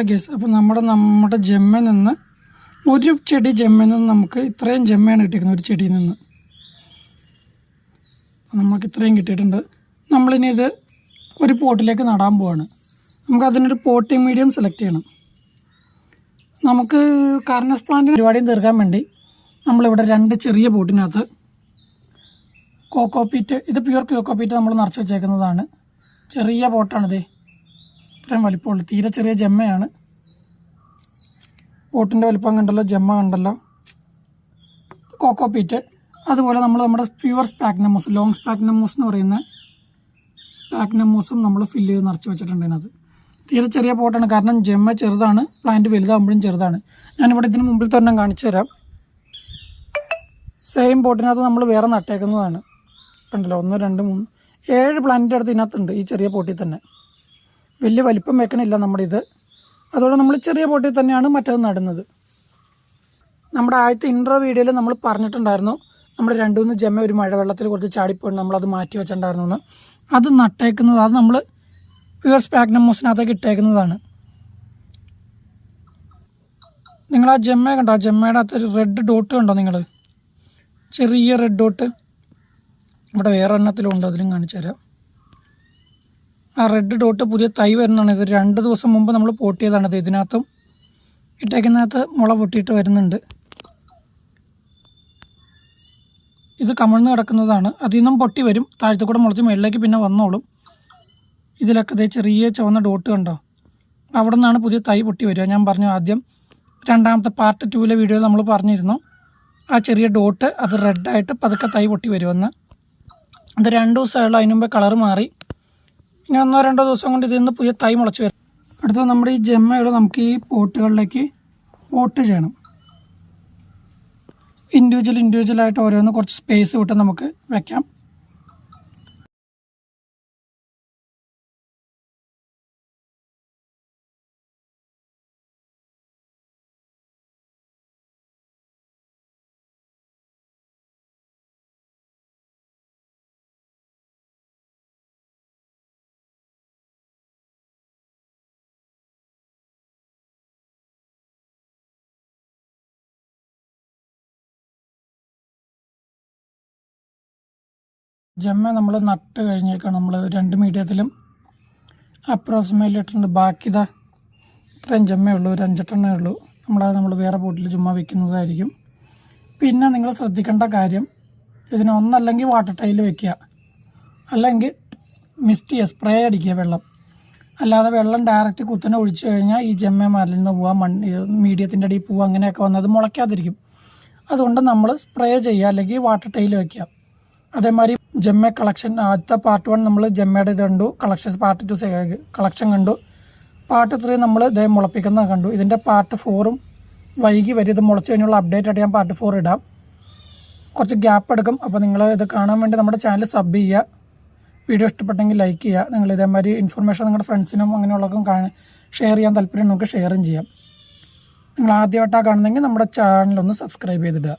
Guess. അപ്പോൾ നമ്മുടെ ജമ്മയിൽ നിന്ന് ഒരു ചെടി ജമ്മയിൽ നിന്ന് നമുക്ക് ഇത്രയും ജമ്മയാണ് കിട്ടിയിരിക്കുന്നത്. ഒരു ചെടിയിൽ നിന്ന് നമുക്ക് ഇത്രയും കിട്ടിയിട്ടുണ്ട്. നമ്മളിനി ഇത് ഒരു പോട്ടിലേക്ക് നടാൻ പോവാണ്. നമുക്ക് അതിനൊരു പോട്ടിംഗ് മീഡിയം സെലക്ട് ചെയ്യണം. നമുക്ക് കാർണസ് പ്ലാന്റിന് പരിപാടിയും തീർക്കാൻ വേണ്ടി നമ്മളിവിടെ 2 ചെറിയ പോട്ടിനകത്ത് കോക്കോപീറ്റ്, ഇത് പ്യുവർ കോക്കോപീറ്റ് നമ്മൾ നിറച്ച് വെച്ചേക്കുന്നതാണ്. ചെറിയ പോട്ടാണിത്, ഇത്രയും വലിപ്പമുള്ളൂ. തീരെ ചെറിയ ജമ്മയാണ്. പോട്ടിൻ്റെ വലിപ്പം കണ്ടല്ലോ, ജമ്മ കണ്ടല്ലോ. കോക്കോപീറ്റ്, അതുപോലെ നമ്മുടെ പ്യുവർ സ്പാഗ്നമൂസ്, ലോങ് സ്പാഗ്നമൂസ് എന്ന് പറയുന്ന സ്പാഗ്നമൂസും നമ്മൾ ഫില്ല് ചെയ്ത് നിറച്ച് വെച്ചിട്ടുണ്ട് അതിനകത്ത്. തീരെ ചെറിയ പോട്ടാണ്, കാരണം ജമ്മ ചെറുതാണ്, പ്ലാന്റ് വലുതാകുമ്പോഴും ചെറുതാണ്. ഞാനിവിടെ ഇതിന് മുമ്പിൽ തന്നെ കാണിച്ചു തരാം. സെയിം പോട്ടിനകത്ത് നമ്മൾ വേറെ നട്ടേക്കുന്നതാണ്. കണ്ടല്ലോ, 1 2 3 7 പ്ലാന്റിൻ്റെ അടുത്ത് ഇതിനകത്തുണ്ട്, ഈ ചെറിയ പോട്ടിൽ തന്നെ. വലിയ വലിപ്പം വെക്കണില്ല നമ്മുടെ ഇത്. അതുകൊണ്ട് നമ്മൾ ചെറിയ പോട്ടിൽ തന്നെയാണ് മറ്റേത് നടുന്നത്. നമ്മുടെ ആദ്യത്തെ ഇൻട്രോ വീഡിയോയിൽ നമ്മൾ പറഞ്ഞിട്ടുണ്ടായിരുന്നു, നമ്മൾ 2-3 ജമ്മ ഒരു മഴവെള്ളത്തിൽ കുറച്ച് ചാടിപ്പോയി നമ്മളത് മാറ്റി വെച്ചിട്ടുണ്ടായിരുന്നു എന്ന്. അത് നട്ടേക്കുന്നത്, അത് നമ്മൾ പ്യുവർ സ്പാഗ്നമൂസിനകത്തേക്ക് ഇട്ടേക്കുന്നതാണ്. നിങ്ങൾ ആ ജമ്മ കണ്ടോ, ആ ജമ്മയുടെ അകത്തൊരു റെഡ് ഡോട്ട് കണ്ടോ നിങ്ങൾ, ചെറിയ റെഡ് ഡോട്ട്. ഇവിടെ വേറെ എണ്ണത്തിലും ഉണ്ട്, അതിലും കാണിച്ചു തരാം. ആ റെഡ് ഡോട്ട് പുതിയ തൈ വരുന്നതാണ്. ഇത് 2 ദിവസം മുമ്പ് നമ്മൾ പോട്ട് ചെയ്തതാണിത്. ഇതിനകത്തും ഇട്ടേക്കുന്നകത്ത് മുള പൊട്ടിയിട്ട് വരുന്നുണ്ട്. ഇത് കമിഴ്ന്ന് കിടക്കുന്നതാണ്, അതിൽ നിന്നും പൊട്ടി വരും, താഴത്തു കൂടെ മുളച്ച് മുകളിലേക്ക് പിന്നെ വന്നോളും. ഇതിലൊക്കെ ഇതേ ചെറിയ ചുവന്ന ഡോട്ട് കണ്ടോ, അവിടെ നിന്നാണ് പുതിയ തൈ പൊട്ടി വരിക. ഞാൻ പറഞ്ഞു ആദ്യം, രണ്ടാമത്തെ പാർട്ട് 2 വീഡിയോയിൽ നമ്മൾ പറഞ്ഞിരുന്നു, ആ ചെറിയ ഡോട്ട് അത് റെഡായിട്ട് പതുക്കെ തൈ പൊട്ടി വരുമെന്ന്. അത് 2 ദിവസമായുള്ള, അതിന് മുമ്പേ കളർ മാറി. ഇനി 1 2 ദിവസം കൊണ്ട് ഇതിൽ നിന്ന് പുതിയ തൈ മുളച്ച് വരും. അടുത്തത് നമ്മുടെ ഈ ജമ്മകൾ നമുക്ക് ഈ പോട്ടുകളിലേക്ക് പോട്ട് ചെയ്യണം. ഇൻഡിവിജ്വലായിട്ട് ഓരോന്ന് കുറച്ച് സ്പേസ് വിട്ട് നമുക്ക് വയ്ക്കാം. ജമ്മ നമ്മൾ നട്ട് കഴിഞ്ഞേക്കാണ്. നമ്മൾ 2 മീഡിയത്തിലും അപ്രോക്സിമേറ്റ്ലി ഇട്ടിട്ടുണ്ട്. ബാക്കി ഇതാ ഇത്രയും ജമ്മയുള്ളൂ, ഒരു 5-8 എണ്ണേ ഉള്ളൂ. നമ്മൾ വേറെ പോട്ടിൽ ചുമ്മാ വെക്കുന്നതായിരിക്കും. പിന്നെ നിങ്ങൾ ശ്രദ്ധിക്കേണ്ട കാര്യം, ഇതിന് ഒന്നല്ലെങ്കിൽ വാട്ടർ ടൈൽ വെക്കുക, അല്ലെങ്കിൽ മിസ്റ്റ് ചെയ്യുക, സ്പ്രേ അടിക്കുക വെള്ളം. അല്ലാതെ വെള്ളം ഡയറക്റ്റ് കുത്തനെ ഒഴിച്ചു കഴിഞ്ഞാൽ ഈ ജമ്മ മരലിൽ പോവാം, മീഡിയത്തിൻ്റെ അടിയിൽ പോവുക, അങ്ങനെയൊക്കെ വന്നത് മുളയ്ക്കാതിരിക്കും. അതുകൊണ്ട് നമ്മൾ സ്പ്രേ ചെയ്യുക, അല്ലെങ്കിൽ വാട്ടർ ടൈൽ വെക്കുക. അതേമാതിരി ജമ്മ കളക്ഷൻ, ആദ്യത്തെ പാർട്ട് 1 നമ്മൾ ജമ്മയുടെ ഇത് കണ്ടു, കളക്ഷൻ പാർട്ട് 2 കളക്ഷൻ കണ്ടു, പാർട്ട് 3 നമ്മൾ ഇതേ മുളപ്പിക്കുന്നത് കണ്ടു. ഇതിൻ്റെ പാർട്ട് 4ഉം വൈകി വരും. ഇത് മുളച്ച് കഴിഞ്ഞുള്ള അപ്ഡേറ്റ് ആയിട്ട് ഞാൻ പാർട്ട് 4 ഇടാം. കുറച്ച് ഗ്യാപ്പ് എടുക്കും. അപ്പോൾ നിങ്ങൾ ഇത് കാണാൻ വേണ്ടി നമ്മുടെ ചാനൽ സബ് ചെയ്യുക. വീഡിയോ ഇഷ്ടപ്പെട്ടെങ്കിൽ ലൈക്ക് ചെയ്യുക. നിങ്ങൾ ഇതേമാതിരി ഇൻഫർമേഷൻ നിങ്ങളുടെ ഫ്രണ്ട്സിനും അങ്ങനെയുള്ളവർക്കും ഷെയർ ചെയ്യാൻ താല്പര്യം നമുക്ക് ഷെയറും ചെയ്യാം. നിങ്ങൾ ആദ്യമായിട്ടാണ് കാണുന്നതെങ്കിൽ നമ്മുടെ ചാനലൊന്ന് സബ്സ്ക്രൈബ് ചെയ്തിടുക.